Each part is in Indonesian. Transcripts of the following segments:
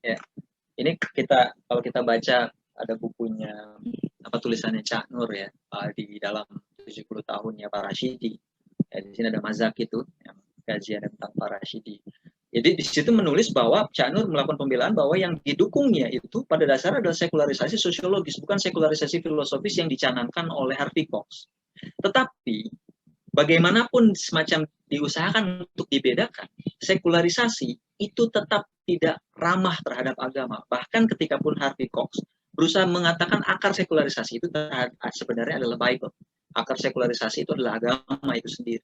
Ya. Ini kalau kita baca ada bukunya tulisannya Cak Nur ya, di dalam 70 tahunnya Pak Rashidi. Ya, di sini ada mazhab itu yang kajian tentang Pak Rashidi. Jadi di situ menulis bahwa Cak Nur melakukan pembelaan bahwa yang didukungnya itu pada dasarnya adalah sekularisasi sosiologis, bukan sekularisasi filosofis yang dicanangkan oleh Harvey Cox. Tetapi bagaimanapun semacam diusahakan untuk dibedakan, sekularisasi itu tetap tidak ramah terhadap agama. Bahkan ketika pun Harvey Cox berusaha mengatakan akar sekularisasi itu sebenarnya adalah Bible. Akar sekularisasi itu adalah agama itu sendiri.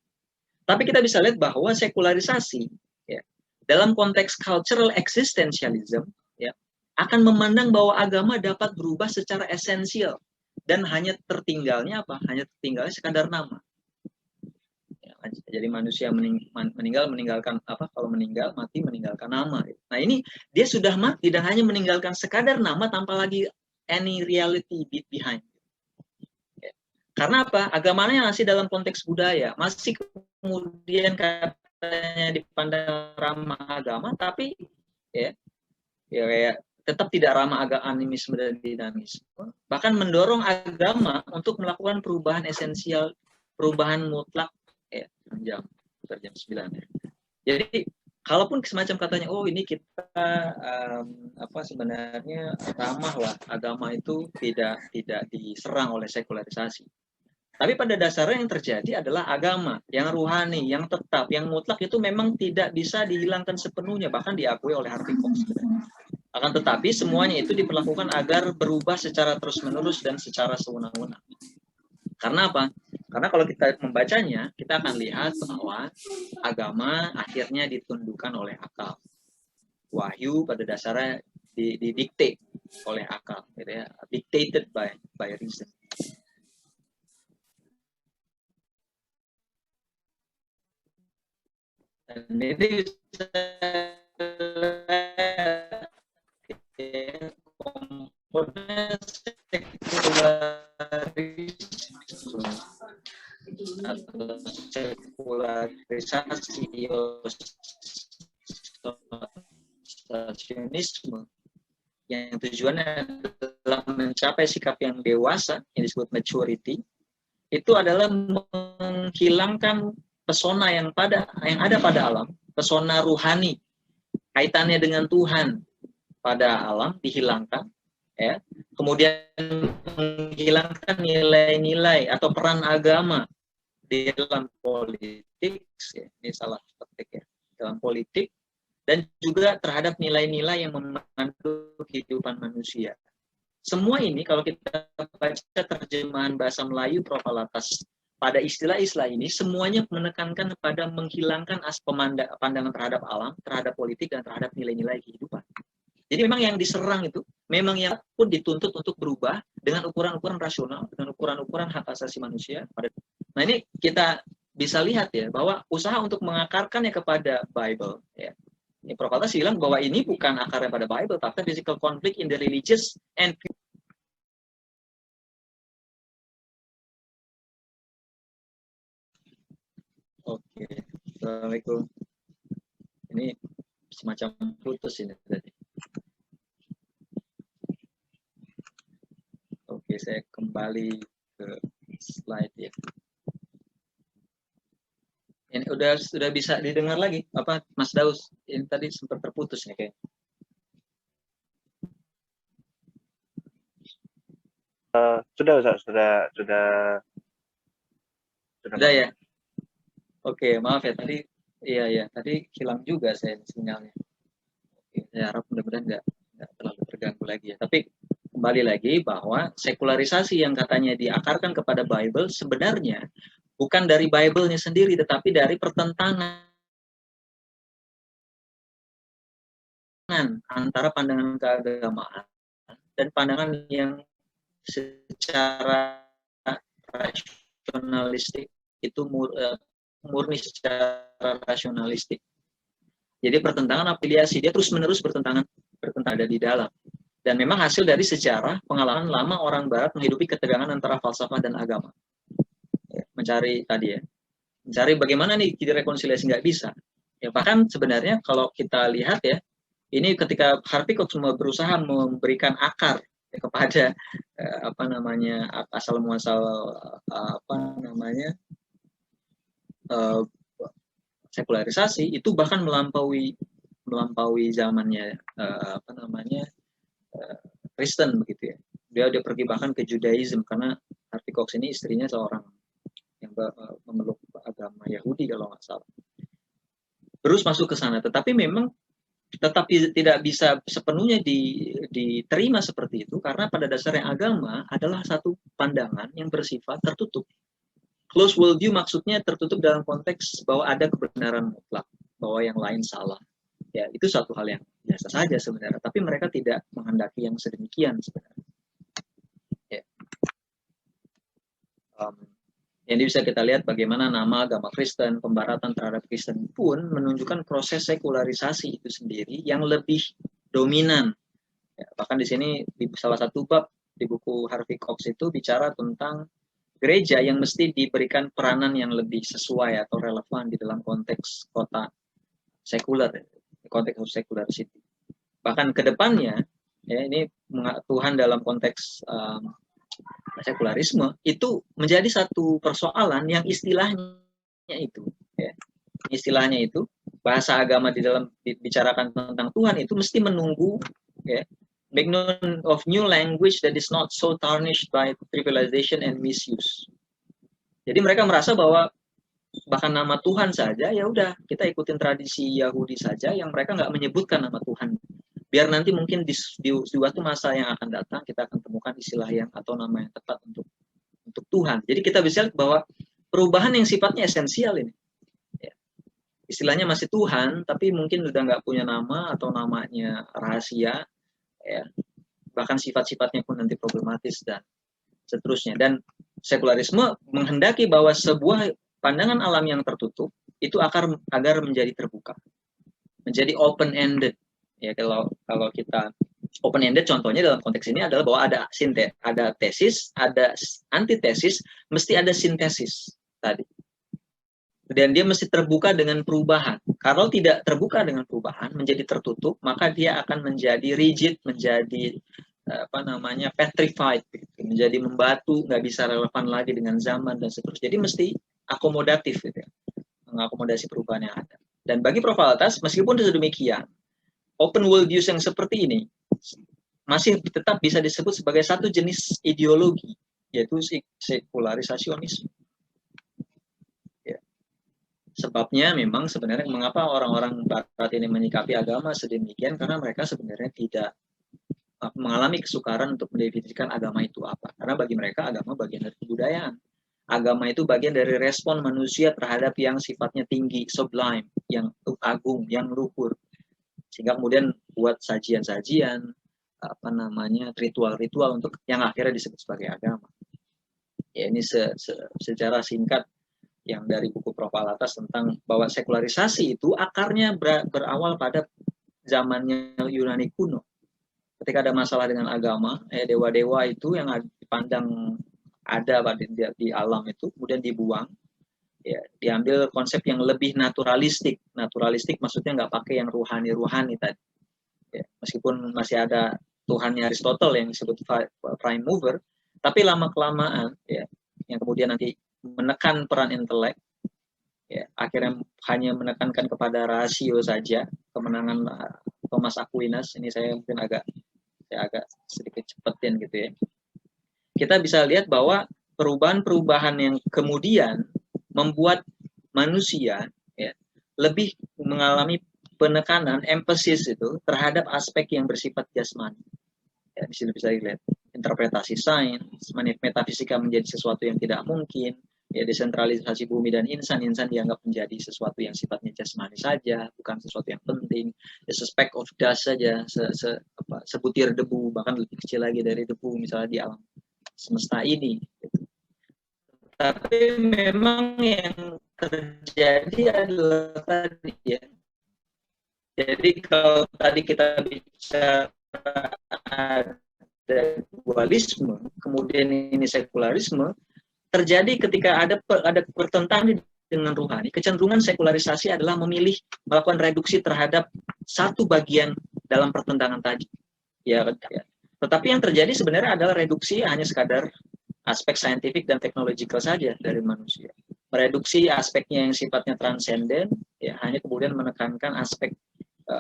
Tapi kita bisa lihat bahwa sekularisasi ya, dalam konteks cultural existentialism ya, akan memandang bahwa agama dapat berubah secara esensial dan hanya tertinggalnya apa? Hanya tertinggalnya sekadar nama. Jadi manusia meninggalkan apa? Kalau meninggal mati meninggalkan nama. Nah ini dia sudah mati dan hanya meninggalkan sekadar nama tanpa lagi any reality behind. Karena apa? Agamanya masih dalam konteks budaya, masih kemudian katanya dipandang ramah agama, tapi ya kayak tetap tidak ramah animisme dan dinamisme. Bahkan mendorong agama untuk melakukan perubahan esensial, perubahan mutlak. Jam 9 ya. Jadi kalaupun semacam katanya ini kita sebenarnya ramah lah, agama itu tidak diserang oleh sekularisasi. Tapi pada dasarnya yang terjadi adalah agama yang ruhani, yang tetap, yang mutlak itu memang tidak bisa dihilangkan sepenuhnya, bahkan diakui oleh Harvey Cox. Akan tetapi semuanya itu diperlakukan agar berubah secara terus-menerus dan secara sewenang-wenang. Karena apa? Karena kalau kita membacanya, kita akan lihat bahwa agama akhirnya ditundukkan oleh akal. Wahyu pada dasarnya didikte oleh akal, gitu ya, dictated by reason. Dan ini komponen atau sekularisasi stasionisme yang tujuannya adalah mencapai sikap yang dewasa yang disebut maturity, itu adalah menghilangkan pesona yang ada pada alam, pesona ruhani kaitannya dengan Tuhan pada alam dihilangkan, ya. Kemudian menghilangkan nilai-nilai atau peran agama di dalam politik, ya. Ini salah petik ya, dalam politik, dan juga terhadap nilai-nilai yang memandu kehidupan manusia. Semua ini kalau kita baca terjemahan bahasa Melayu Propalatas pada istilah-istilah ini, semuanya menekankan pada menghilangkan pandangan terhadap alam, terhadap politik, dan terhadap nilai-nilai kehidupan. Jadi memang yang diserang itu, memang yang pun dituntut untuk berubah dengan ukuran-ukuran rasional, dengan ukuran-ukuran hak asasi manusia. Nah ini kita bisa lihat ya, bahwa usaha untuk mengakarkannya kepada Bible, ya. Ini Propalatas bilang bahwa ini bukan akarnya pada Bible, tapi physical conflict in the religious and Oke, Assalamualaikum. Ini semacam putus ini tadi. Oke, saya kembali ke slide ya. Ini sudah bisa didengar lagi, apa Mas Daus? Ini tadi sempat terputus nih kayak. Sudah ya. Oke, maaf ya tadi. Iya, tadi hilang juga saya sinyalnya. Oke, saya harap mudah-mudahan nggak terlalu terganggu lagi ya. Tapi kembali lagi bahwa sekularisasi yang katanya diakarkan kepada Bible sebenarnya bukan dari Bible-nya sendiri, tetapi dari pertentangan antara pandangan keagamaan dan pandangan yang secara rasionalistik itu murni secara rasionalistik. Jadi pertentangan afiliasi, dia terus-menerus bertentangan ada di dalam. Dan memang hasil dari sejarah pengalaman lama orang Barat menghidupi ketegangan antara falsafah dan agama. Mencari bagaimana nih jadi rekonsiliasi nggak bisa. Ya bahkan sebenarnya kalau kita lihat ya, Ini ketika Harvey Cox berusaha memberikan akar kepada asal muasal sekularisasi itu bahkan melampaui zamannya Kristen begitu ya. Dia pergi bahkan ke Judaism karena Harvey Cox ini istrinya seorang yang memeluk agama Yahudi kalau nggak salah. Terus masuk ke sana, tetapi memang tetapi tidak bisa sepenuhnya diterima seperti itu karena pada dasarnya agama adalah satu pandangan yang bersifat tertutup. Closed worldview maksudnya tertutup dalam konteks bahwa ada kebenaran mutlak, bahwa yang lain salah. Ya, itu satu hal yang biasa saja sebenarnya, tapi mereka tidak menghendaki yang sedemikian sebenarnya. Ya. Jadi bisa kita lihat bagaimana nama agama Kristen, pembaratan terhadap Kristen pun menunjukkan proses sekularisasi itu sendiri yang lebih dominan. Ya, bahkan di sini di salah satu bab di buku Harvey Cox itu bicara tentang gereja yang mesti diberikan peranan yang lebih sesuai atau relevan di dalam konteks kota sekuler, konteks sekular city. Bahkan ke depannya, ya ini Tuhan dalam konteks sekularisme itu menjadi satu persoalan yang istilahnya itu bahasa agama di dalam dibicarakan tentang Tuhan itu mesti menunggu ya, make known of new language that is not so tarnished by trivialization and misuse. Jadi mereka merasa bahwa bahkan nama Tuhan saja ya udah kita ikutin tradisi Yahudi saja yang mereka nggak menyebutkan nama Tuhan. Biar nanti mungkin di suatu masa yang akan datang kita akan temukan istilah yang atau nama yang tepat untuk Tuhan. Jadi kita bisa lihat bahwa perubahan yang sifatnya esensial ini. Ya. Istilahnya masih Tuhan, tapi mungkin sudah nggak punya nama atau namanya rahasia. Ya. Bahkan sifat-sifatnya pun nanti problematis dan seterusnya. Dan sekularisme menghendaki bahwa sebuah pandangan alam yang tertutup itu agar menjadi terbuka. Menjadi open-ended. Ya, kalau kita open-ended contohnya dalam konteks ini adalah bahwa ada tesis, ada antitesis, mesti ada sintesis tadi. Dan dia mesti terbuka dengan perubahan. Kalau tidak terbuka dengan perubahan, menjadi tertutup, maka dia akan menjadi rigid, menjadi petrified, menjadi membatu, nggak bisa relevan lagi dengan zaman dan seterusnya. Jadi mesti akomodatif, gitu ya, mengakomodasi perubahan yang ada. Dan bagi Prof. Altas, meskipun sedemikian, open world views yang seperti ini masih tetap bisa disebut sebagai satu jenis ideologi, yaitu sekularisasionisme. Ya. Sebabnya memang sebenarnya mengapa orang-orang Barat ini menyikapi agama sedemikian, karena mereka sebenarnya tidak mengalami kesukaran untuk mendefinisikan agama itu apa. Karena bagi mereka agama bagian dari kebudayaan. Agama itu bagian dari respon manusia terhadap yang sifatnya tinggi, sublime, yang agung, yang luhur. Sehingga kemudian buat sajian-sajian, ritual-ritual untuk yang akhirnya disebut sebagai agama. Ya, ini secara singkat yang dari buku Prof. Altas tentang bahwa sekularisasi itu akarnya berawal pada zamannya Yunani kuno. Ketika ada masalah dengan agama, dewa-dewa itu yang dipandang ada di alam itu kemudian dibuang. Ya, diambil konsep yang lebih naturalistik. Naturalistik maksudnya nggak pakai yang ruhani-ruhani tadi. Ya, meskipun masih ada Tuhannya Aristotle yang disebut prime mover, tapi lama-kelamaan ya, yang kemudian nanti menekan peran intelek, ya, akhirnya hanya menekankan kepada rasio saja. Kemenangan Thomas Aquinas, ini saya mungkin agak sedikit cepetin gitu ya. Kita bisa lihat bahwa perubahan-perubahan yang kemudian membuat manusia ya, lebih mengalami penekanan, emphasis itu terhadap aspek yang bersifat jasmani. Ya, di sini bisa dilihat interpretasi sains, metafisika menjadi sesuatu yang tidak mungkin, ya, desentralisasi bumi dan insan dianggap menjadi sesuatu yang sifatnya jasmani saja, bukan sesuatu yang penting, ya, speck of dust saja, sebutir debu, bahkan lebih kecil lagi dari debu misalnya di alam semesta ini. Gitu. Tapi memang yang terjadi adalah tadi ya. Jadi kalau tadi kita bicara ada dualisme, kemudian ini sekularisme, terjadi ketika ada pertentangan dengan rohani. Kecenderungan sekularisasi adalah memilih melakukan reduksi terhadap satu bagian dalam pertentangan tadi. Ya. Tetapi yang terjadi sebenarnya adalah reduksi hanya sekadar aspek saintifik dan teknologikal saja dari manusia. Mereduksi aspeknya yang sifatnya transenden, ya hanya kemudian menekankan aspek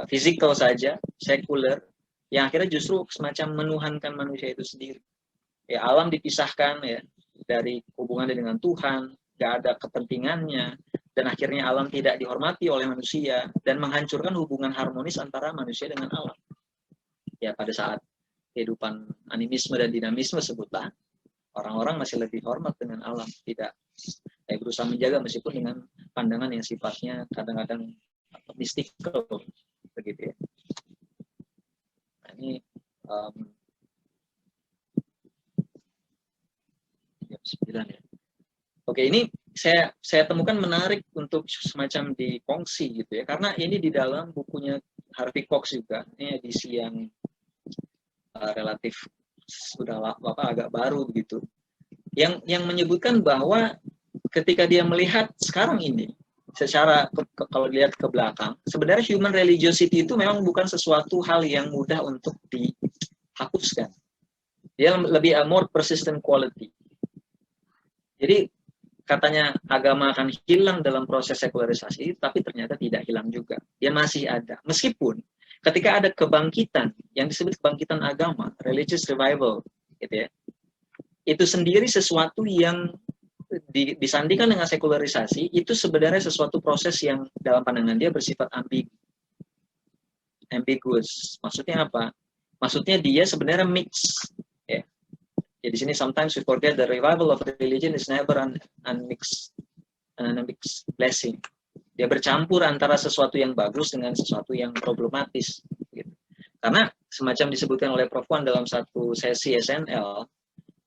fisikal saja, sekuler, yang akhirnya justru semacam menuhankan manusia itu sendiri. Ya, alam dipisahkan ya dari hubungannya dengan Tuhan, gak ada kepentingannya, dan akhirnya alam tidak dihormati oleh manusia dan menghancurkan hubungan harmonis antara manusia dengan alam. Ya, pada saat kehidupan animisme dan dinamisme sebutlah, orang-orang masih lebih hormat dengan alam, tidak berusaha menjaga meskipun dengan pandangan yang sifatnya kadang-kadang mistikal begitu ya. Nah, ini jam 9 ya. Oke, ini saya temukan menarik untuk semacam dikongsi gitu ya, karena ini di dalam bukunya Harvey Cox juga, ini edisi yang relatif sudah agak baru begitu, yang menyebutkan bahwa ketika dia melihat sekarang ini secara kalau lihat ke belakang, sebenarnya human religiosity itu memang bukan sesuatu hal yang mudah untuk dihapuskan. Dia lebih a more persistent quality. Jadi katanya agama akan hilang dalam proses sekularisasi, tapi ternyata tidak hilang juga. Dia masih ada. Meskipun ketika ada kebangkitan yang disebut kebangkitan agama, religious revival, gitu ya, itu sendiri sesuatu yang disandingkan dengan sekularisasi, itu sebenarnya sesuatu proses yang dalam pandangan dia bersifat ambiguous. Maksudnya apa? Maksudnya dia sebenarnya mix. Ya. Ya, di sini sometimes we forget the revival of religion is never an unmixed blessing. Dia bercampur antara sesuatu yang bagus dengan sesuatu yang problematis. Gitu. Karena semacam disebutkan oleh Prof. Wan dalam satu sesi SNL,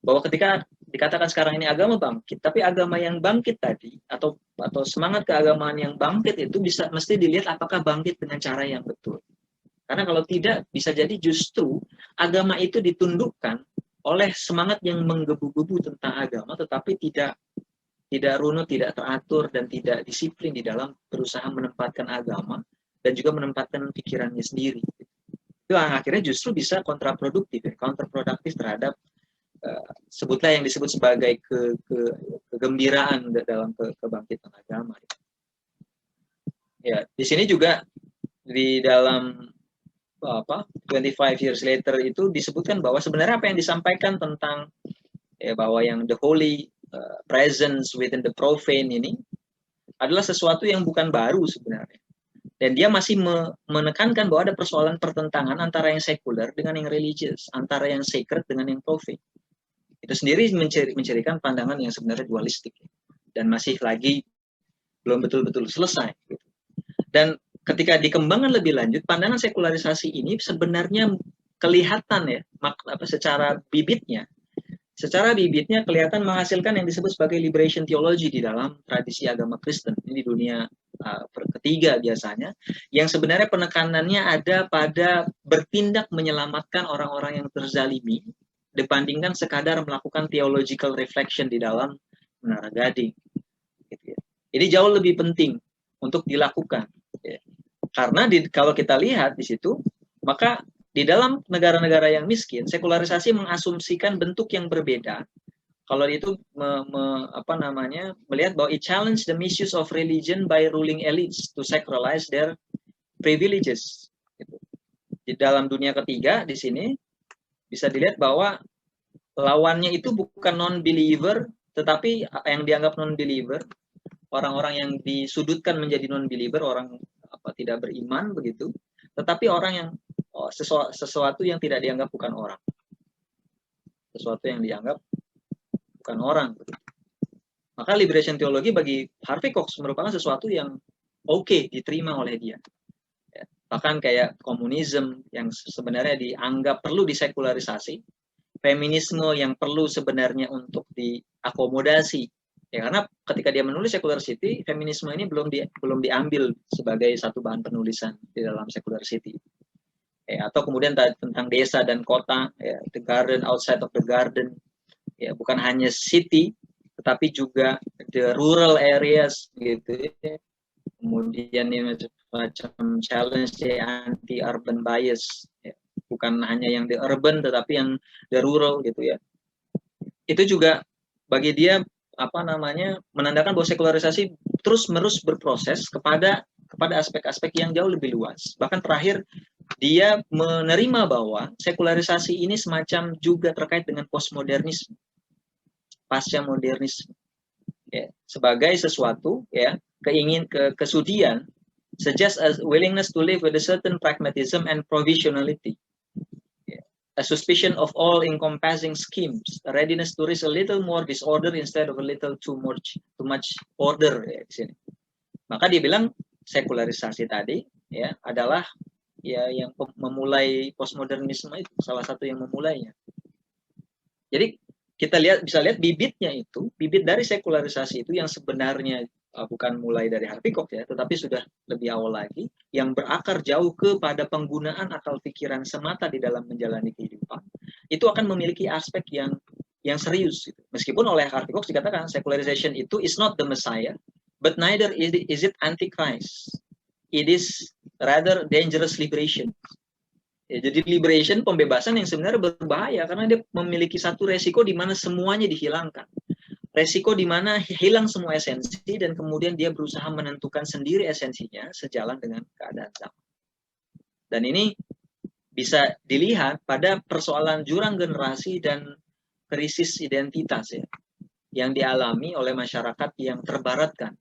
bahwa ketika dikatakan sekarang ini agama bangkit, tapi agama yang bangkit tadi atau semangat keagamaan yang bangkit itu mesti dilihat apakah bangkit dengan cara yang betul. Karena kalau tidak, bisa jadi justru agama itu ditundukkan oleh semangat yang menggebu-gebu tentang agama, tetapi tidak runut, tidak teratur, dan tidak disiplin di dalam berusaha menempatkan agama dan juga menempatkan pikirannya sendiri. Itu akhirnya justru bisa kontraproduktif, counterproductive terhadap sebutlah yang disebut sebagai kegembiraan dalam kebangkitan agama. Ya, di sini juga di dalam 25 years later itu disebutkan bahwa sebenarnya apa yang disampaikan tentang bahwa yang the holy presence within the profane ini adalah sesuatu yang bukan baru sebenarnya. Dan dia masih menekankan bahwa ada persoalan pertentangan antara yang sekuler dengan yang religious, antara yang sacred dengan yang profane. Itu sendiri mencirikan pandangan yang sebenarnya dualistik dan masih lagi belum betul-betul selesai. Dan ketika dikembangkan lebih lanjut, pandangan sekularisasi ini sebenarnya kelihatan ya, secara bibitnya kelihatan menghasilkan yang disebut sebagai liberation theology di dalam tradisi agama Kristen. Ini di dunia ketiga biasanya, yang sebenarnya penekanannya ada pada bertindak menyelamatkan orang-orang yang terzalimi dibandingkan sekadar melakukan theological reflection di dalam Menara Gading. Ini jauh lebih penting untuk dilakukan. Karena kalau kita lihat di situ, maka di dalam negara-negara yang miskin, sekularisasi mengasumsikan bentuk yang berbeda. Kalau itu melihat bahwa it challenge the misuse of religion by ruling elites to sacralize their privileges. Di dalam dunia ketiga di sini bisa dilihat bahwa lawannya itu bukan non-believer, tetapi yang dianggap non-believer, orang-orang yang disudutkan menjadi non-believer, orang tidak beriman begitu, tetapi orang yang sesuatu yang tidak dianggap bukan orang, sesuatu yang dianggap bukan orang. Maka liberation theology bagi Harvey Cox merupakan sesuatu yang oke, diterima oleh dia. Bahkan kayak komunisme yang sebenarnya dianggap perlu disekularisasi, feminisme yang perlu sebenarnya untuk diakomodasi. Ya, karena ketika dia menulis Secularity, feminisme ini belum diambil sebagai satu bahan penulisan di dalam Secularity. Atau kemudian tentang desa dan kota, the garden outside of the garden, bukan hanya city, tetapi juga the rural areas gitu. kemudian ini macam challenge anti urban bias, ya. Bukan hanya yang di urban tetapi yang di rural gitu ya. Itu juga bagi dia menandakan bahwa sekularisasi terus-menerus berproses kepada aspek-aspek yang jauh lebih luas. Bahkan terakhir dia menerima bahwa sekularisasi ini semacam juga terkait dengan postmodernisme, pasca modernisme, ya, sebagai sesuatu, ya, kesudian, suggest a willingness to live with a certain pragmatism and provisionality, ya, a suspicion of all encompassing schemes, a readiness to risk a little more disorder instead of a little too much order, ya, di sini. Maka dia bilang sekularisasi tadi, ya, adalah ya yang memulai postmodernisme itu, salah satu yang memulainya. Jadi kita bisa lihat bibit dari sekularisasi itu yang sebenarnya bukan mulai dari Harvey Cox ya, tetapi sudah lebih awal lagi, yang berakar jauh kepada penggunaan akal pikiran semata di dalam menjalani kehidupan. Itu akan memiliki aspek yang serius. Gitu. Meskipun oleh Harvey Cox dikatakan secularization itu is not the Messiah, but neither is it Antichrist. It is rather dangerous liberation. Ya, jadi liberation, pembebasan yang sebenarnya berbahaya karena dia memiliki satu resiko di mana semuanya dihilangkan. Resiko di mana hilang semua esensi dan kemudian dia berusaha menentukan sendiri esensinya sejalan dengan keadaan zaman. Dan ini bisa dilihat pada persoalan jurang generasi dan krisis identitas ya, yang dialami oleh masyarakat yang terbaratkan,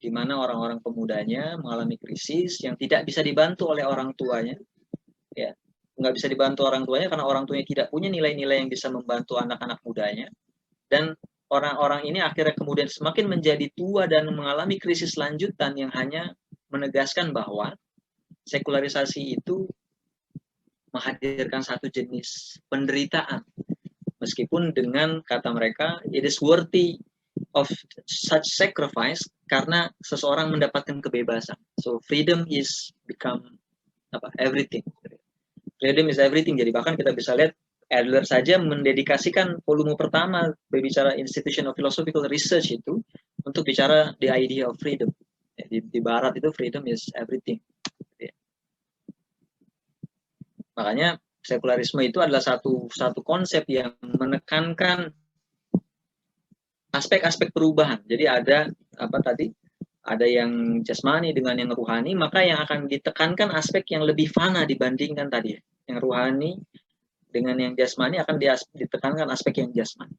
di mana orang-orang pemudanya mengalami krisis yang tidak bisa dibantu oleh orang tuanya, ya, nggak bisa dibantu orang tuanya karena orang tuanya tidak punya nilai-nilai yang bisa membantu anak-anak mudanya, dan orang-orang ini akhirnya kemudian semakin menjadi tua dan mengalami krisis lanjutan yang hanya menegaskan bahwa sekularisasi itu menghadirkan satu jenis penderitaan, meskipun dengan kata mereka it is worthy of such sacrifice karena seseorang mendapatkan kebebasan. So freedom is become everything. Freedom is everything. Jadi bahkan kita bisa lihat Adler saja mendedikasikan volume pertama berbicara Institution of Philosophical Research itu untuk bicara the idea of freedom. Di Barat itu freedom is everything. Makanya sekularisme itu adalah satu konsep yang menekankan aspek-aspek perubahan. Jadi ada ada yang jasmani dengan yang ruhani, maka yang akan ditekankan aspek yang lebih fana dibandingkan tadi. Yang ruhani dengan yang jasmani akan ditekankan aspek yang jasmani.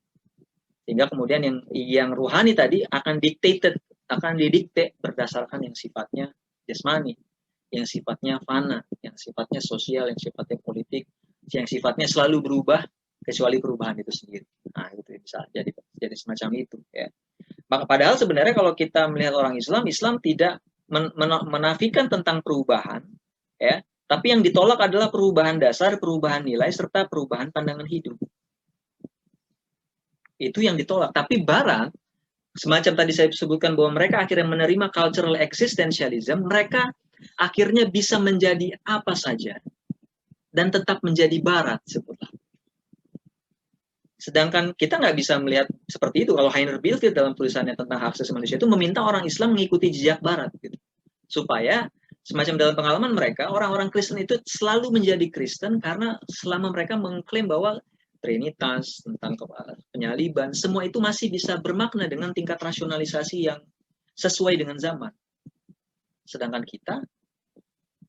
Sehingga kemudian yang ruhani tadi akan didikte berdasarkan yang sifatnya jasmani, yang sifatnya fana, yang sifatnya sosial, yang sifatnya politik, yang sifatnya selalu berubah kecuali perubahan itu sendiri. Nah, itu bisa jadi semacam itu ya. Maka padahal sebenarnya kalau kita melihat orang Islam tidak menafikan tentang perubahan ya, tapi yang ditolak adalah perubahan dasar, perubahan nilai serta perubahan pandangan hidup. Itu yang ditolak. Tapi Barat, semacam tadi saya sebutkan bahwa mereka akhirnya menerima cultural existentialism, mereka akhirnya bisa menjadi apa saja dan tetap menjadi Barat sebutlah. Sedangkan kita nggak bisa melihat seperti itu. Kalau Heiner Bilfield dalam tulisannya tentang hak asasi manusia itu meminta orang Islam mengikuti jejak Barat, gitu. Supaya semacam dalam pengalaman mereka, orang-orang Kristen itu selalu menjadi Kristen karena selama mereka mengklaim bahwa Trinitas, tentang penyaliban, semua itu masih bisa bermakna dengan tingkat rasionalisasi yang sesuai dengan zaman. Sedangkan kita,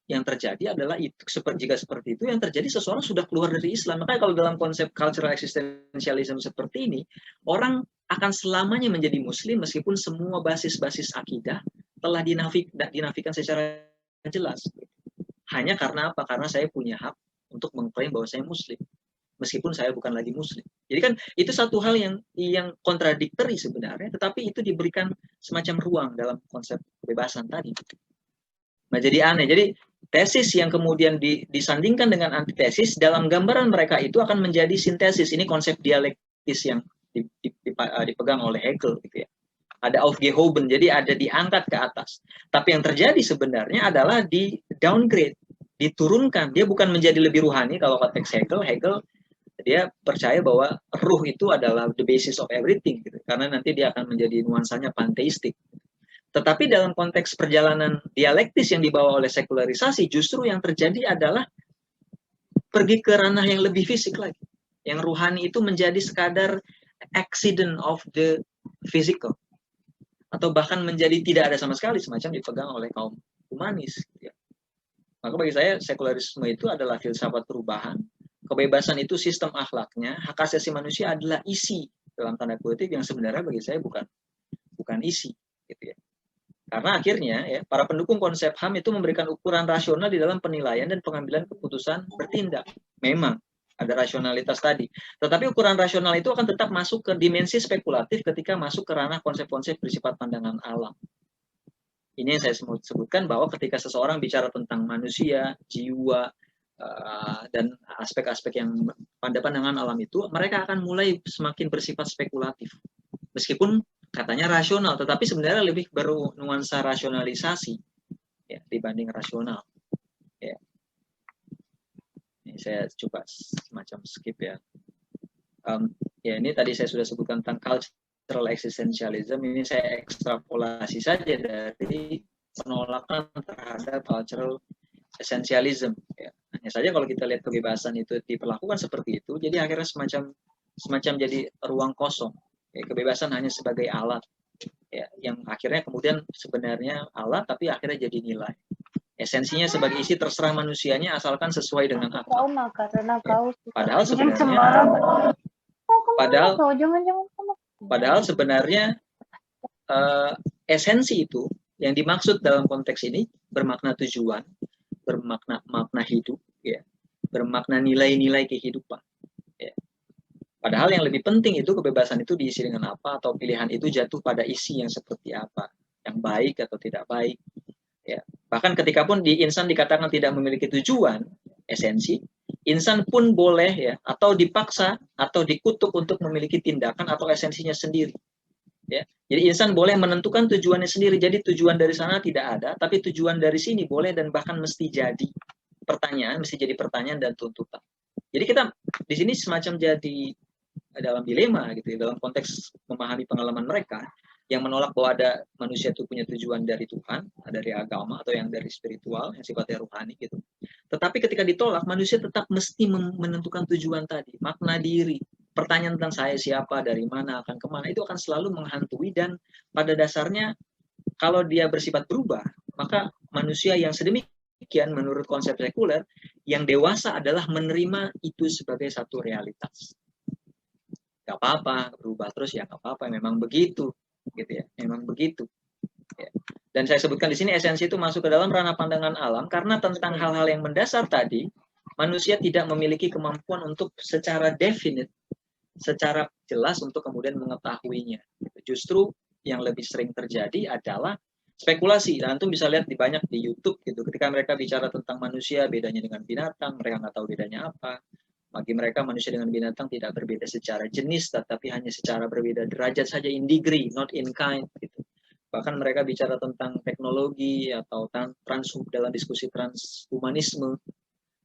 yang terjadi adalah itu, jika seperti itu, yang terjadi seseorang sudah keluar dari Islam. Makanya kalau dalam konsep cultural existentialism seperti ini, orang akan selamanya menjadi Muslim meskipun semua basis-basis akidah telah dinafikan secara jelas. Hanya karena apa? Karena saya punya hak untuk mengklaim bahwa saya Muslim, meskipun saya bukan lagi Muslim. Jadi kan itu satu hal yang kontradiktori sebenarnya, tetapi itu diberikan semacam ruang dalam konsep kebebasan tadi. Nah, jadi aneh. Jadi tesis yang kemudian disandingkan dengan antitesis dalam gambaran mereka itu akan menjadi sintesis. Ini konsep dialektis yang dipegang oleh Hegel gitu ya. Ada aufgehoben, jadi ada diangkat ke atas. Tapi yang terjadi sebenarnya adalah di downgrade, diturunkan. Dia bukan menjadi lebih ruhani kalau kata Hegel dia percaya bahwa ruh itu adalah the basis of everything gitu. Karena nanti dia akan menjadi nuansanya panteistik. Tetapi dalam konteks perjalanan dialektis yang dibawa oleh sekularisasi, justru yang terjadi adalah pergi ke ranah yang lebih fisik lagi. Yang rohani itu menjadi sekadar accident of the physical. Atau bahkan menjadi tidak ada sama sekali, semacam dipegang oleh kaum humanis. Ya. Maka bagi saya, sekularisme itu adalah filsafat perubahan. Kebebasan itu sistem akhlaknya. Hak asasi manusia adalah isi, dalam tanda kutip, yang sebenarnya bagi saya bukan isi. Gitu ya. Karena akhirnya ya, para pendukung konsep HAM itu memberikan ukuran rasional di dalam penilaian dan pengambilan keputusan bertindak. Memang ada rasionalitas tadi. Tetapi ukuran rasional itu akan tetap masuk ke dimensi spekulatif ketika masuk ke ranah konsep-konsep bersifat pandangan alam. Ini yang saya sebutkan bahwa ketika seseorang bicara tentang manusia, jiwa, dan aspek-aspek yang pada pandangan alam itu, mereka akan mulai semakin bersifat spekulatif. Meskipun katanya rasional, tetapi sebenarnya lebih bernuansa rasionalisasi ya, dibanding rasional. Ya. Ini saya coba semacam skip ya. Ya ini tadi saya sudah sebutkan tentang cultural existentialism. Ini saya ekstrapolasi saja dari penolakan terhadap cultural essentialism. Ya. Hanya saja kalau kita lihat kebebasan itu diperlakukan seperti itu, jadi akhirnya semacam jadi ruang kosong. Ya, kebebasan hanya sebagai alat, ya, yang akhirnya kemudian sebenarnya alat, tapi akhirnya jadi nilai. Esensinya sebagai isi terserah manusianya asalkan sesuai dengan apa. Trauma karena kau Padahal sebenarnya, padahal sebenarnya esensi itu yang dimaksud dalam konteks ini bermakna tujuan, bermakna makna hidup, ya, bermakna nilai-nilai kehidupan. Ya. Padahal yang lebih penting itu kebebasan itu diisi dengan apa, atau pilihan itu jatuh pada isi yang seperti apa, yang baik atau tidak baik. Ya. Bahkan ketika pun insan dikatakan tidak memiliki tujuan, esensi, insan pun boleh ya, atau dipaksa atau dikutuk untuk memiliki tindakan atau esensinya sendiri. Ya. Jadi insan boleh menentukan tujuannya sendiri. Jadi tujuan dari sana tidak ada, tapi tujuan dari sini boleh dan bahkan mesti jadi pertanyaan, mesti jadi pertanyaan dan tuntutan. Jadi kita di sini semacam jadi dalam dilema gitu, dalam konteks memahami pengalaman mereka yang menolak bahwa ada manusia itu punya tujuan dari Tuhan, dari agama atau yang dari spiritual, yang sifatnya rohani gitu. Tetapi ketika ditolak, manusia tetap mesti menentukan tujuan tadi, makna diri. Pertanyaan tentang saya siapa, dari mana, akan kemana, itu akan selalu menghantui dan pada dasarnya kalau dia bersifat berubah, maka manusia yang sedemikian menurut konsep sekuler, yang dewasa adalah menerima itu sebagai satu realitas. Gak apa-apa, berubah terus ya gak apa-apa, memang begitu. Gitu ya, memang begitu. Ya. Dan saya sebutkan di sini esensi itu masuk ke dalam ranah pandangan alam karena tentang hal-hal yang mendasar tadi, manusia tidak memiliki kemampuan untuk secara definite, secara jelas untuk kemudian mengetahuinya. Justru yang lebih sering terjadi adalah spekulasi. Dan antum bisa lihat di banyak di YouTube gitu. Ketika mereka bicara tentang manusia, bedanya dengan binatang, mereka nggak tahu bedanya apa. Bagi mereka manusia dengan binatang tidak berbeda secara jenis, tetapi hanya secara berbeda derajat saja, in degree, not in kind. Gitu. Bahkan mereka bicara tentang teknologi atau dalam diskusi transhumanisme,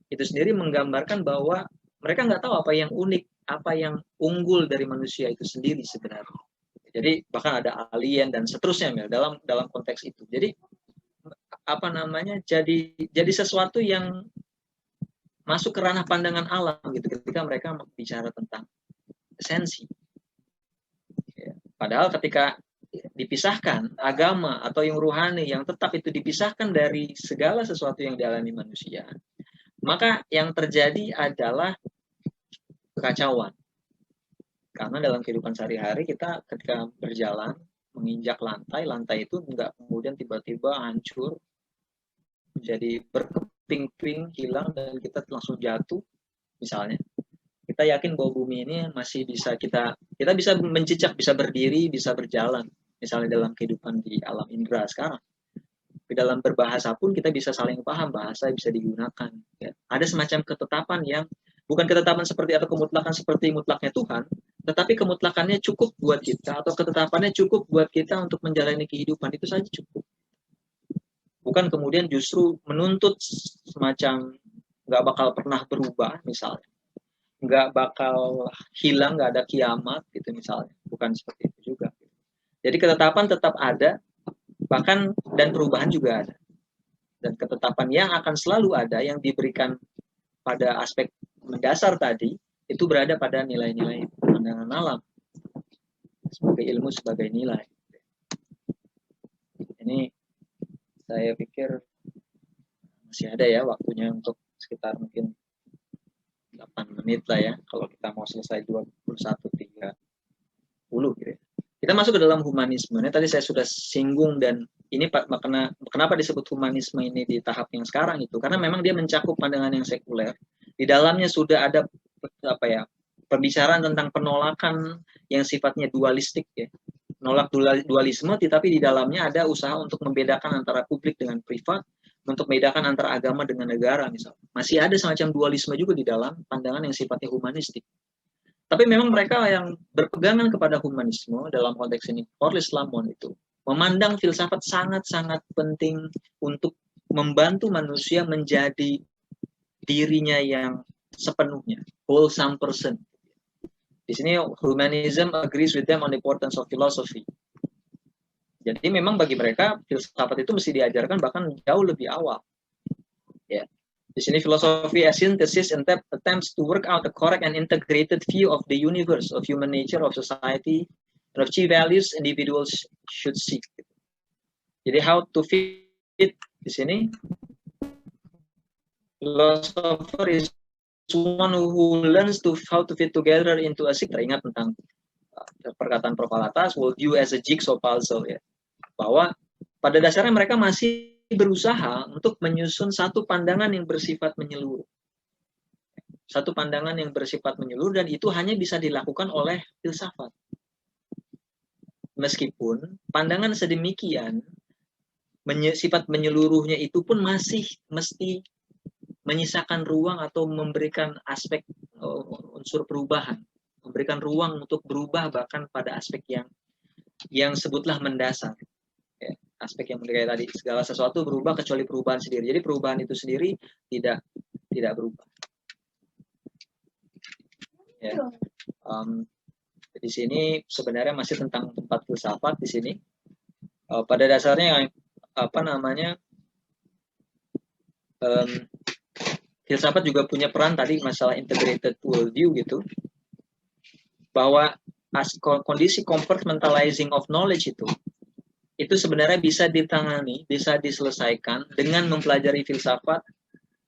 itu sendiri menggambarkan bahwa mereka nggak tahu apa yang unik, apa yang unggul dari manusia itu sendiri sebenarnya. Jadi bahkan ada alien dan seterusnya dalam konteks itu. Jadi apa namanya? Jadi sesuatu yang masuk ke ranah pandangan alam gitu ketika mereka bicara tentang esensi. Ya. Padahal ketika dipisahkan agama atau yang rohani yang tetap itu dipisahkan dari segala sesuatu yang dialami manusia, maka yang terjadi adalah kekacauan. Karena dalam kehidupan sehari-hari kita ketika berjalan menginjak lantai itu enggak kemudian tiba-tiba hancur jadi berkeping-ping hilang dan kita langsung jatuh misalnya. Kita yakin bahwa bumi ini masih bisa kita bisa menjejak, bisa berdiri, bisa berjalan misalnya dalam kehidupan di alam indera sekarang. Di dalam berbahasa pun kita bisa saling paham, bahasa bisa digunakan. Ya. Ada semacam ketetapan yang bukan ketetapan seperti atau kemutlakan seperti mutlaknya Tuhan, tetapi kemutlakannya cukup buat kita atau ketetapannya cukup buat kita untuk menjalani kehidupan, itu saja cukup. Bukan kemudian justru menuntut semacam nggak bakal pernah berubah misalnya, nggak bakal hilang, nggak ada kiamat gitu misalnya, bukan seperti itu juga. Jadi ketetapan tetap ada, Bahkan dan perubahan juga ada. Dan ketetapan yang akan selalu ada yang diberikan pada aspek mendasar tadi itu berada pada nilai-nilai pandangan alam sebagai ilmu, sebagai nilai. Ini saya pikir masih ada ya waktunya untuk sekitar mungkin 8 menit lah ya, kalau kita mau selesai 21.30 gitu ya. Kita masuk ke dalam humanisme. Ini tadi saya sudah singgung, dan ini kenapa disebut humanisme ini di tahap yang sekarang itu, karena memang dia mencakup pandangan yang sekuler. Di dalamnya sudah ada pembicaraan tentang penolakan yang sifatnya dualistik ya. Menolak dualisme, tetapi di dalamnya ada usaha untuk membedakan antara publik dengan privat, untuk membedakan antara agama dengan negara misalnya. Masih ada semacam dualisme juga di dalam pandangan yang sifatnya humanistik. Tapi memang mereka yang berpegangan kepada humanisme dalam konteks ini, Corliss Lamont itu memandang filsafat sangat-sangat penting untuk membantu manusia menjadi dirinya yang sepenuhnya, wholesome person. Di sini humanism agrees with them on the importance of philosophy. Jadi memang bagi mereka filsafat itu mesti diajarkan bahkan jauh lebih awal. Ya. Di sini filosofi as synthesis attempts to work out a correct and integrated view of the universe, of human nature, of society, and of key values individuals should seek. Jadi how to fit di sini, philosopher is one who learns how to fit together into a system. Ingat tentang perkataan Propalatas, worldview as a jigsaw puzzle ya. Bahwa pada dasarnya mereka masih berusaha untuk menyusun satu pandangan yang bersifat menyeluruh. Satu pandangan yang bersifat menyeluruh, dan itu hanya bisa dilakukan oleh filsafat. Meskipun pandangan sedemikian, sifat menyeluruhnya itu pun masih mesti menyisakan ruang atau memberikan aspek unsur perubahan, memberikan ruang untuk berubah bahkan pada aspek yang sebutlah mendasar. Ya, aspek yang kayak tadi, segala sesuatu berubah kecuali perubahan sendiri. Jadi perubahan itu sendiri tidak berubah. Ya. Di sini sebenarnya masih tentang tempat filsafat di sini. Pada dasarnya filsafat juga punya peran tadi masalah integrated worldview gitu, bahwa kondisi compartmentalizing of knowledge itu sebenarnya bisa ditangani, bisa diselesaikan dengan mempelajari filsafat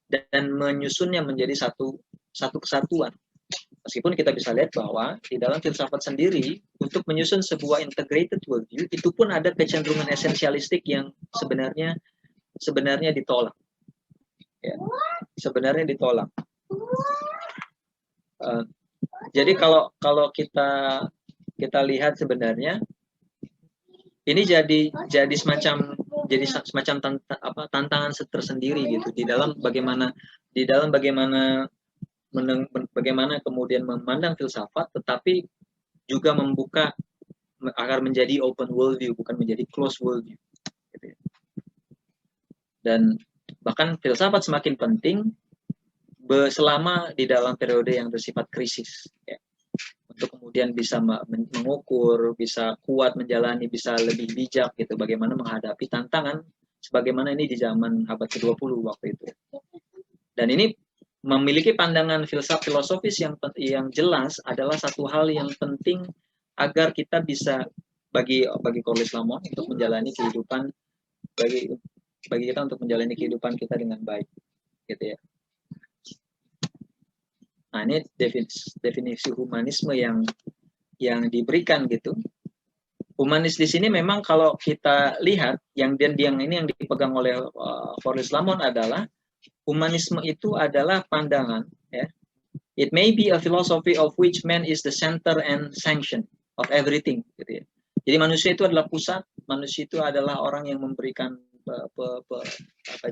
dan menyusunnya menjadi satu kesatuan. Meskipun kita bisa lihat bahwa di dalam filsafat sendiri, untuk menyusun sebuah integrated worldview, itu pun ada kecenderungan esensialistik yang sebenarnya ditolak. Ya, sebenarnya ditolak. Jadi kalau kita lihat sebenarnya, ini jadi semacam tantangan tersendiri gitu di dalam bagaimana kemudian memandang filsafat, tetapi juga membuka agar menjadi open worldview, bukan menjadi closed worldview. Gitu. Dan bahkan filsafat semakin penting selama di dalam periode yang bersifat krisis. Ya. Untuk kemudian bisa mengukur, bisa kuat menjalani, bisa lebih bijak gitu bagaimana menghadapi tantangan sebagaimana ini di zaman abad ke-20 waktu itu. Dan ini memiliki pandangan filosofis yang jelas adalah satu hal yang penting agar kita bisa bagi Corliss Lamont untuk menjalani kehidupan bagi kita untuk menjalani kehidupan kita dengan baik gitu ya. Nah, ini definisi humanisme yang diberikan gitu. Humanis di sini memang kalau kita lihat yang ini yang dipegang oleh Corliss Lamont adalah humanisme itu adalah pandangan ya. It may be a philosophy of which man is the center and sanction of everything gitu ya. Jadi manusia itu adalah pusat, manusia itu adalah orang yang memberikan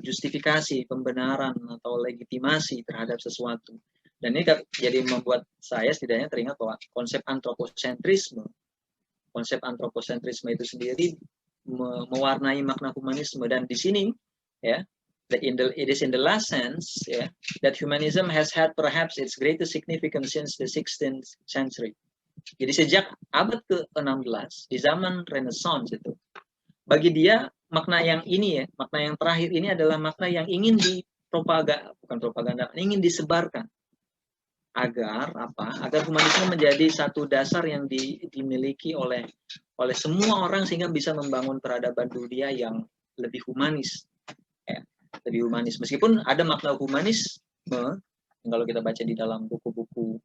justifikasi, pembenaran atau legitimasi terhadap sesuatu. Dan ini jadi membuat saya setidaknya teringat bahwa konsep antropocentrisme itu sendiri mewarnai makna humanisme. Dan di sini ya, it is in the last sense that humanism has had perhaps its greatest significance since the 16th century. Jadi sejak abad ke-16 di zaman Renaissance itu, bagi dia makna yang ini ya, makna yang terakhir ini adalah makna yang ingin ingin disebarkan agar apa? Agar humanisme menjadi satu dasar yang dimiliki oleh semua orang sehingga bisa membangun peradaban dunia yang lebih humanis. Ya, lebih humanis. Meskipun ada makna humanisme kalau kita baca di dalam buku-buku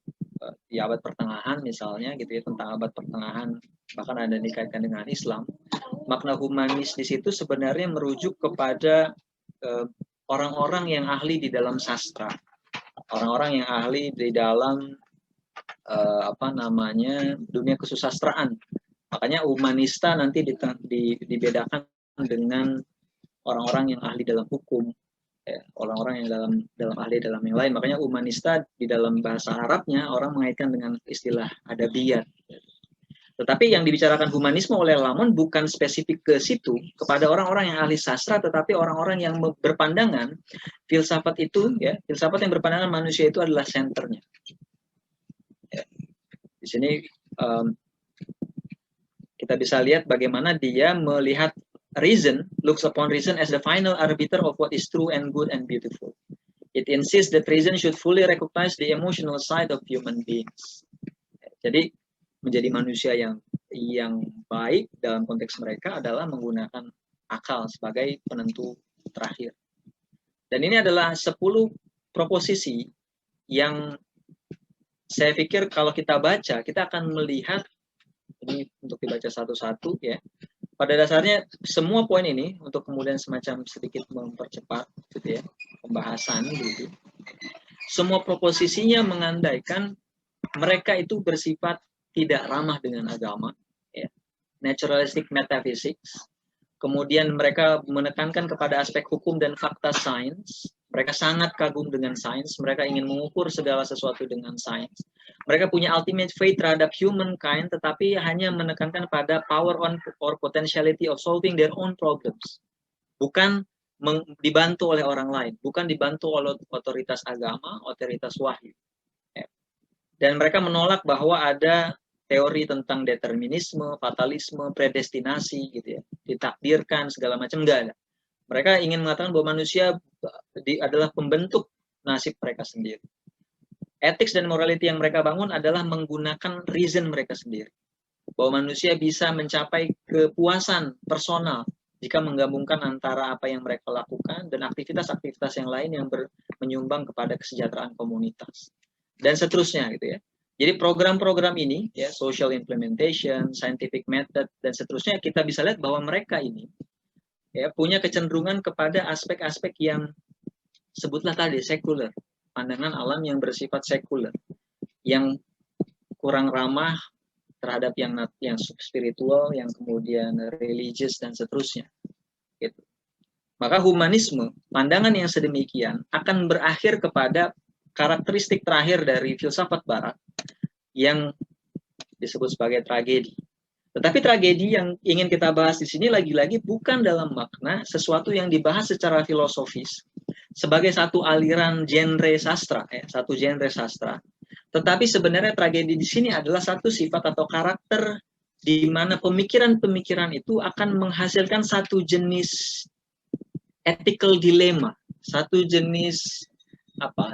di abad pertengahan misalnya gitu ya, tentang abad pertengahan, bahkan ada dikaitkan dengan Islam. Makna humanis di situ sebenarnya merujuk kepada orang-orang yang ahli di dalam sastra, orang-orang yang ahli di dalam dunia kesusastraan. Makanya humanista nanti dibedakan dengan orang-orang yang ahli dalam hukum, orang-orang yang dalam ahli dalam yang lain. Makanya humanista di dalam bahasa Arabnya orang mengaitkan dengan istilah adabiyat. Tetapi yang dibicarakan humanisme oleh Lamon bukan spesifik ke situ, kepada orang-orang yang ahli sastra, tetapi orang-orang yang berpandangan filsafat itu, ya, filsafat yang berpandangan manusia itu adalah senternya. Ya. Di sini kita bisa lihat bagaimana dia melihat reason, looks upon reason as the final arbiter of what is true and good and beautiful. It insists that reason should fully recognize the emotional side of human beings. Jadi menjadi manusia yang baik dalam konteks mereka adalah menggunakan akal sebagai penentu terakhir. Dan ini adalah 10 proposisi yang saya pikir kalau kita baca, kita akan melihat, ini untuk dibaca satu-satu ya. Pada dasarnya semua poin ini untuk kemudian semacam sedikit mempercepat gitu ya, pembahasan gitu. Semua proposisinya mengandaikan mereka itu bersifat tidak ramah dengan agama, ya. Naturalistic metaphysics. Kemudian mereka menekankan kepada aspek hukum dan fakta sains. Mereka sangat kagum dengan sains. Mereka ingin mengukur segala sesuatu dengan sains. Mereka punya ultimate faith terhadap humankind, tetapi hanya menekankan pada power on or potentiality of solving their own problems. Bukan dibantu oleh orang lain. Bukan dibantu oleh otoritas agama, otoritas wahyu. Dan mereka menolak bahwa ada teori tentang determinisme, fatalisme, predestinasi gitu ya, ditakdirkan segala macam, enggak ada. Mereka ingin mengatakan bahwa manusia adalah pembentuk nasib mereka sendiri. Ethics dan morality yang mereka bangun adalah menggunakan reason mereka sendiri. Bahwa manusia bisa mencapai kepuasan personal jika menggabungkan antara apa yang mereka lakukan dan aktivitas-aktivitas yang lain yang menyumbang kepada kesejahteraan komunitas. Dan seterusnya gitu ya. Jadi program-program ini, ya, social implementation, scientific method, dan seterusnya, kita bisa lihat bahwa mereka ini ya, punya kecenderungan kepada aspek-aspek yang sebutlah tadi, sekuler. Pandangan alam yang bersifat sekuler. Yang kurang ramah terhadap yang spiritual, yang kemudian religious, dan seterusnya. Gitu. Maka humanisme, pandangan yang sedemikian, akan berakhir kepada karakteristik terakhir dari filsafat barat yang disebut sebagai tragedi. Tetapi tragedi yang ingin kita bahas di sini lagi-lagi bukan dalam makna sesuatu yang dibahas secara filosofis sebagai satu aliran genre sastra, satu genre sastra. Tetapi sebenarnya tragedi di sini adalah satu sifat atau karakter di mana pemikiran-pemikiran itu akan menghasilkan satu jenis ethical dilemma, satu jenis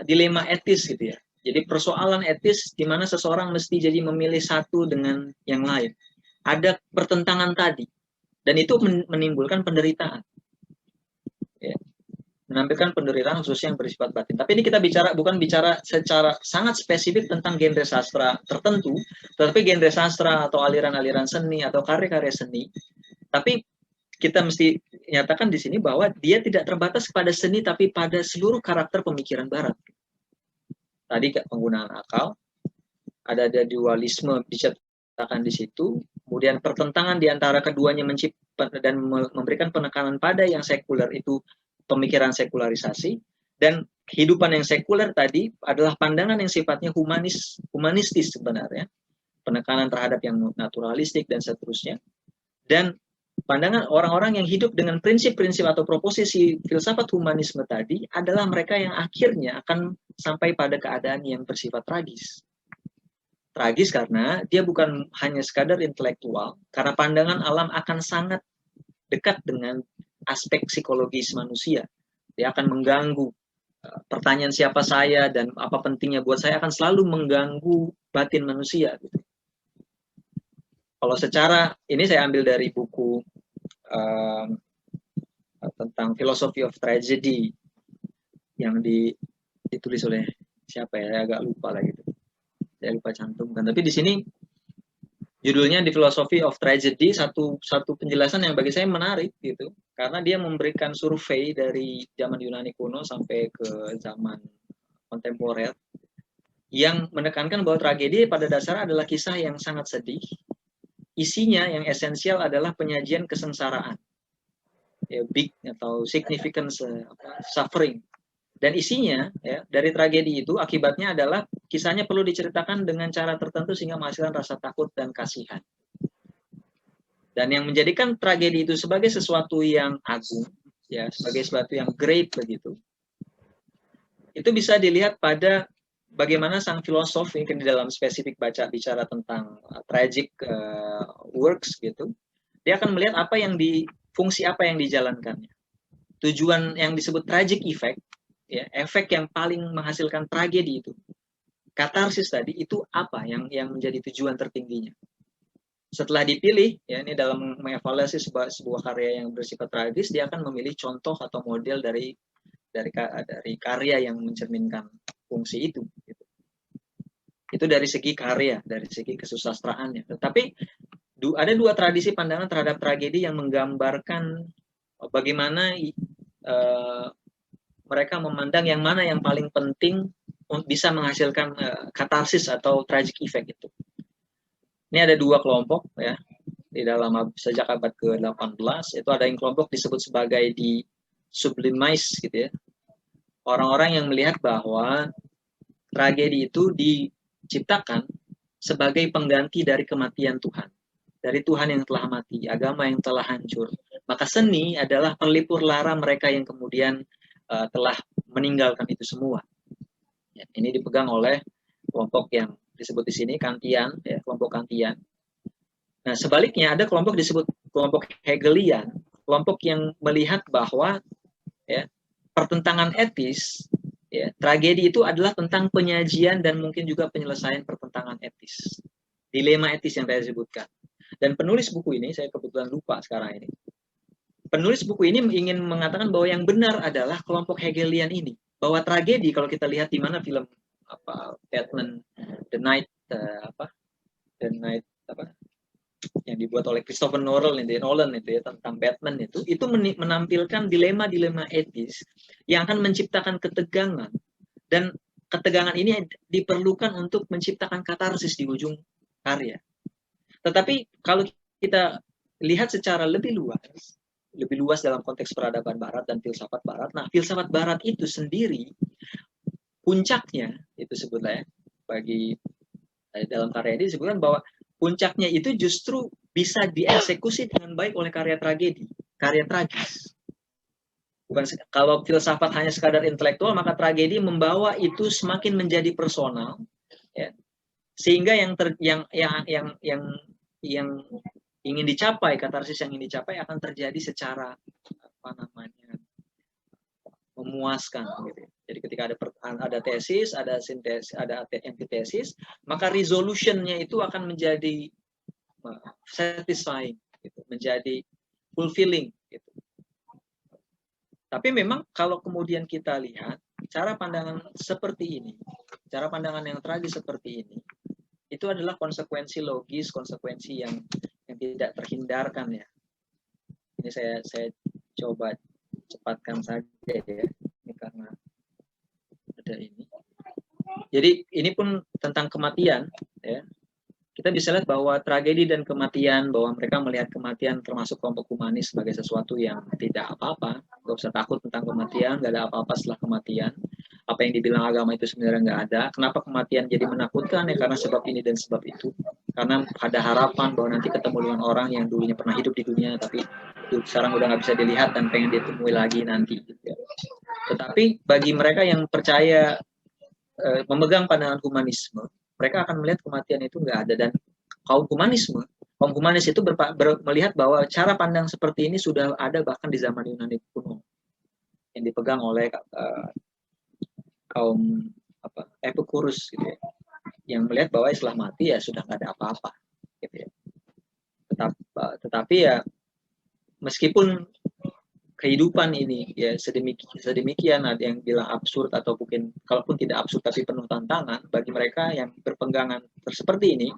dilema etis gitu ya. Jadi persoalan etis di mana seseorang mesti jadi memilih satu dengan yang lain. Ada pertentangan tadi. Dan itu menimbulkan penderitaan. Ya. Menampilkan penderitaan khususnya yang bersifat batin. Tapi ini kita bukan bicara secara sangat spesifik tentang genre sastra tertentu, tetapi genre sastra atau aliran-aliran seni atau karya-karya seni. Tapi kita mesti nyatakan di sini bahwa dia tidak terbatas pada seni, tapi pada seluruh karakter pemikiran Barat. Tadi penggunaan akal, ada dualisme diceritakan di situ, kemudian pertentangan di antara keduanya dan memberikan penekanan pada yang sekuler itu pemikiran sekularisasi, dan kehidupan yang sekuler tadi adalah pandangan yang sifatnya humanistis sebenarnya, penekanan terhadap yang naturalistik dan seterusnya, dan pandangan orang-orang yang hidup dengan prinsip-prinsip atau proposisi filsafat humanisme tadi adalah mereka yang akhirnya akan sampai pada keadaan yang bersifat tragis. Tragis karena dia bukan hanya sekadar intelektual, karena pandangan alam akan sangat dekat dengan aspek psikologis manusia. Dia akan mengganggu pertanyaan siapa saya dan apa pentingnya buat saya, akan selalu mengganggu batin manusia. Gitu. Kalau secara ini saya ambil dari buku tentang Philosophy of Tragedy yang ditulis oleh siapa ya, agak lupa lah gitu. Saya lupa cantumkan. Tapi di sini judulnya The Philosophy of Tragedy, satu penjelasan yang bagi saya menarik gitu, karena dia memberikan survei dari zaman Yunani kuno sampai ke zaman kontemporer yang menekankan bahwa tragedi pada dasarnya adalah kisah yang sangat sedih. Isinya yang esensial adalah penyajian kesengsaraan, ya, big atau significant suffering. Dan isinya ya, dari tragedi itu akibatnya adalah kisahnya perlu diceritakan dengan cara tertentu sehingga menghasilkan rasa takut dan kasihan. Dan yang menjadikan tragedi itu sebagai sesuatu yang agung, ya, sebagai sesuatu yang great begitu, itu bisa dilihat pada bagaimana sang filosof ini di dalam spesifik bicara tentang tragic works gitu, dia akan melihat fungsi apa yang dijalankannya. Tujuan yang disebut tragic effect, ya, efek yang paling menghasilkan tragedi itu, katarsis tadi, itu apa yang menjadi tujuan tertingginya. Setelah dipilih, ya, ini dalam mengevaluasi sebuah karya yang bersifat tragis, dia akan memilih contoh atau model dari karya yang mencerminkan fungsi itu. Gitu. Itu dari segi karya, dari segi kesusastraannya. Tetapi ada dua tradisi pandangan terhadap tragedi yang menggambarkan bagaimana mereka memandang yang mana yang paling penting bisa menghasilkan katarsis atau tragic effect itu. Ini ada dua kelompok ya di dalam sejak abad ke-18, itu ada yang kelompok disebut sebagai di sublimize gitu ya. Orang-orang yang melihat bahwa tragedi itu diciptakan sebagai pengganti dari kematian Tuhan. Dari Tuhan yang telah mati, agama yang telah hancur. Maka seni adalah pelipur lara mereka yang kemudian telah meninggalkan itu semua. Ya, ini dipegang oleh kelompok yang disebut di sini Kantian, ya, kelompok Kantian. Nah, sebaliknya ada kelompok disebut kelompok Hegelian, kelompok yang melihat bahwa ya, pertentangan etis, ya, tragedi itu adalah tentang penyajian dan mungkin juga penyelesaian pertentangan etis, dilema etis yang saya sebutkan. Dan penulis buku ini, saya kebetulan lupa sekarang ini, penulis buku ini ingin mengatakan bahwa yang benar adalah kelompok Hegelian ini, bahwa tragedi, kalau kita lihat di mana film Batman The Night yang dibuat oleh Christopher Nolan itu ya, tentang Batman itu menampilkan dilema-dilema etis yang akan menciptakan ketegangan, dan ketegangan ini diperlukan untuk menciptakan katarsis di ujung karya. Tetapi kalau kita lihat secara lebih luas dalam konteks peradaban Barat dan filsafat Barat, nah filsafat Barat itu sendiri puncaknya itu sebutlah ya, bagi dalam karya ini disebutkan bahwa puncaknya itu justru bisa dieksekusi dengan baik oleh karya tragedi, karya tragis. Bukan, kalau filsafat hanya sekadar intelektual, maka tragedi membawa itu semakin menjadi personal, ya, sehingga yang ingin dicapai, katarsis yang ingin dicapai akan terjadi secara memuaskan gitu. Jadi ketika ada tesis, ada sintesis, ada antitesis, maka resolutionnya itu akan menjadi satisfying, gitu, menjadi fulfilling. Gitu. Tapi memang kalau kemudian kita lihat cara pandangan seperti ini, cara pandangan yang tragis seperti ini, itu adalah konsekuensi logis, konsekuensi yang tidak terhindarkan ya. Ini saya coba cepatkan saja ya, ini karena ada ini. Jadi ini pun tentang kematian ya. Kita bisa lihat bahwa tragedi dan kematian, bahwa mereka melihat kematian termasuk kelompok humanis sebagai sesuatu yang tidak apa-apa. Gak usah takut tentang kematian, gak ada apa-apa setelah kematian. Apa yang dibilang agama itu sebenarnya nggak ada. Kenapa kematian jadi menakutkan? Ya karena sebab ini dan sebab itu. Karena ada harapan bahwa nanti ketemu dengan orang yang dulunya pernah hidup di dunia, tapi sekarang udah nggak bisa dilihat dan pengen ditemui lagi nanti. Gitu ya. Tetapi bagi mereka yang percaya memegang pandangan humanisme, mereka akan melihat kematian itu nggak ada, dan kaum humanisme Kaum humanis itu melihat bahwa cara pandang seperti ini sudah ada bahkan di zaman Yunani kuno yang dipegang oleh kaum Epicurus gitu ya, yang melihat bahwa setelah mati ya sudah nggak ada apa-apa gitu ya. Tetapi ya meskipun kehidupan ini ya sedemikian, ada yang bilang absurd atau mungkin kalaupun tidak absurd tapi penuh tantangan bagi mereka yang berpenggangan seperti ini,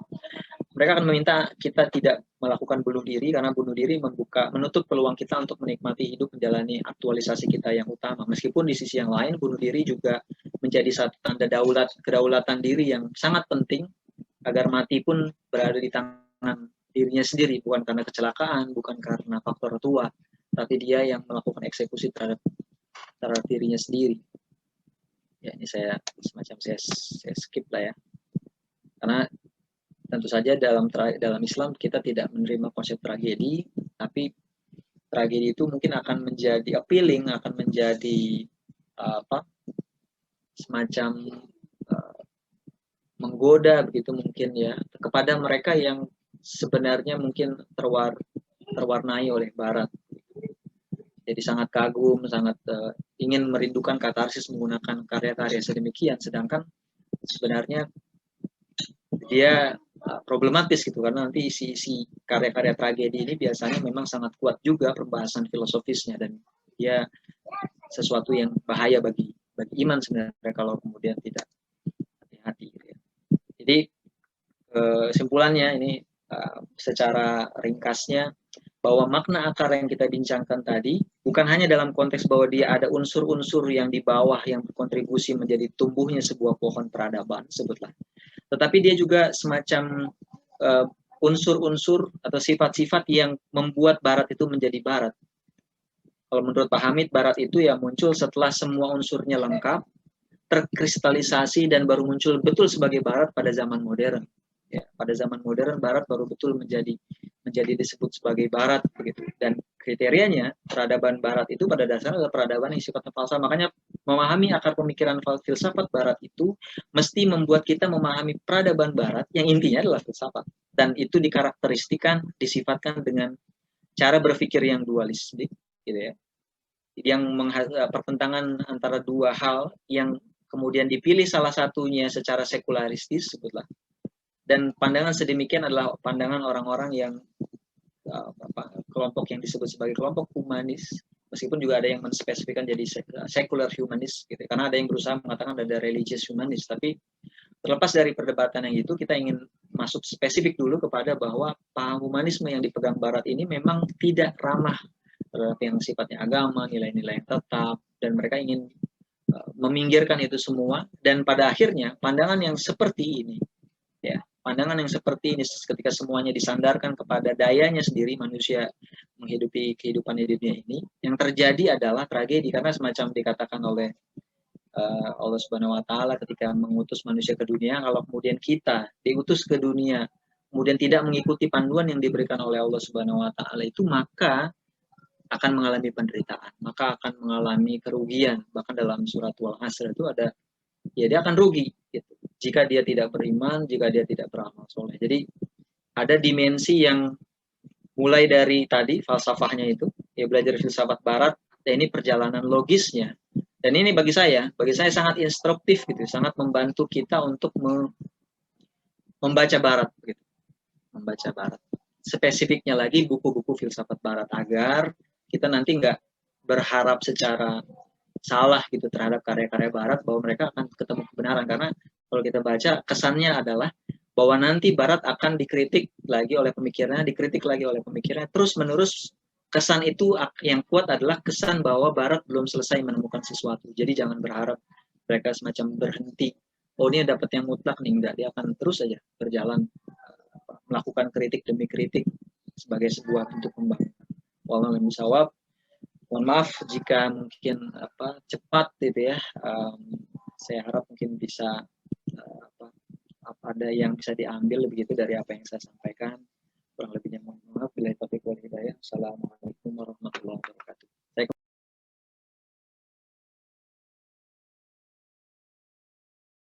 mereka akan meminta kita tidak melakukan bunuh diri karena bunuh diri menutup peluang kita untuk menikmati hidup, menjalani aktualisasi kita yang utama. Meskipun di sisi yang lain bunuh diri juga menjadi satu tanda kedaulatan diri yang sangat penting agar mati pun berada di tangan dirinya sendiri, bukan karena kecelakaan, bukan karena faktor tua, tapi dia yang melakukan eksekusi terhadap dirinya sendiri. Ya, ini saya skip lah ya. Karena tentu saja dalam Islam kita tidak menerima konsep tragedi, tapi tragedi itu mungkin akan menjadi appealing, akan menjadi semacam menggoda begitu mungkin ya kepada mereka yang sebenarnya mungkin terwarnai oleh Barat. Jadi sangat kagum, sangat ingin merindukan katarsis menggunakan karya-karya sedemikian, sedangkan sebenarnya dia problematis gitu, karena nanti isi karya-karya tragedi ini biasanya memang sangat kuat juga pembahasan filosofisnya, dan dia sesuatu yang bahaya bagi iman sebenarnya kalau kemudian tidak hati-hati gitu ya. Jadi kesimpulannya ini secara ringkasnya bahwa makna akar yang kita bincangkan tadi bukan hanya dalam konteks bahwa dia ada unsur-unsur yang di bawah yang berkontribusi menjadi tumbuhnya sebuah pohon peradaban, sebutlah. Tetapi dia juga semacam unsur-unsur atau sifat-sifat yang membuat Barat itu menjadi Barat. Kalau menurut Pak Hamid, Barat itu ya muncul setelah semua unsurnya lengkap, terkristalisasi, dan baru muncul betul sebagai Barat pada zaman modern. Ya, pada zaman modern Barat baru betul menjadi disebut sebagai Barat begitu. Dan kriterianya peradaban Barat itu pada dasarnya adalah peradaban yang sifatnya falsafah. Makanya memahami akar pemikiran filsafat Barat itu mesti membuat kita memahami peradaban Barat yang intinya adalah filsafat, dan itu dikarakteristikan, disifatkan dengan cara berpikir yang dualistik gitu ya, yang pertentangan antara dua hal yang kemudian dipilih salah satunya secara sekularistis sebutlah. Dan pandangan sedemikian adalah pandangan orang-orang yang kelompok yang disebut sebagai kelompok humanis, meskipun juga ada yang menspesifikkan jadi secular humanis gitu. Karena ada yang berusaha mengatakan ada religious humanis, tapi terlepas dari perdebatan yang itu, kita ingin masuk spesifik dulu kepada bahwa paham humanisme yang dipegang Barat ini memang tidak ramah terhadap yang sifatnya agama, nilai-nilai yang tetap, dan mereka ingin meminggirkan itu semua. Dan pada akhirnya pandangan yang seperti ini ya, pandangan yang seperti ini ketika semuanya disandarkan kepada dayanya sendiri manusia menghidupi kehidupan hidupnya ini, yang terjadi adalah tragedi, karena semacam dikatakan oleh Allah Subhanahu wa taala ketika mengutus manusia ke dunia, kalau kemudian kita diutus ke dunia kemudian tidak mengikuti panduan yang diberikan oleh Allah Subhanahu wa taala itu, maka akan mengalami penderitaan, maka akan mengalami kerugian. Bahkan dalam surat Al-Asr itu ada, ya dia akan rugi gitu, jika dia tidak beriman, jika dia tidak beramal soleh. Jadi ada dimensi yang mulai dari tadi falsafahnya itu, ya belajar filsafat Barat, dan ini perjalanan logisnya. Dan ini bagi saya sangat instruktif gitu, sangat membantu kita untuk membaca Barat gitu. Membaca Barat. Spesifiknya lagi buku-buku filsafat Barat, agar kita nanti nggak berharap secara salah gitu terhadap karya-karya Barat bahwa mereka akan ketemu kebenaran. Karena kalau kita baca, kesannya adalah bahwa nanti Barat akan dikritik lagi oleh pemikirannya, terus menerus. Kesan itu yang kuat adalah kesan bahwa Barat belum selesai menemukan sesuatu. Jadi jangan berharap mereka semacam berhenti, oh ini dapat yang mutlak nih, enggak, dia akan terus saja berjalan melakukan kritik demi kritik sebagai sebuah bentuk pembangunan. Wallahu a'lam bishawab. Mohon maaf jika mungkin cepat gitu ya. Saya harap mungkin bisa ada yang bisa diambil begitu dari apa yang saya sampaikan. Kurang lebihnya mohon maaf. Bila taufiq wal hidayah. Assalamualaikum warahmatullahi wabarakatuh.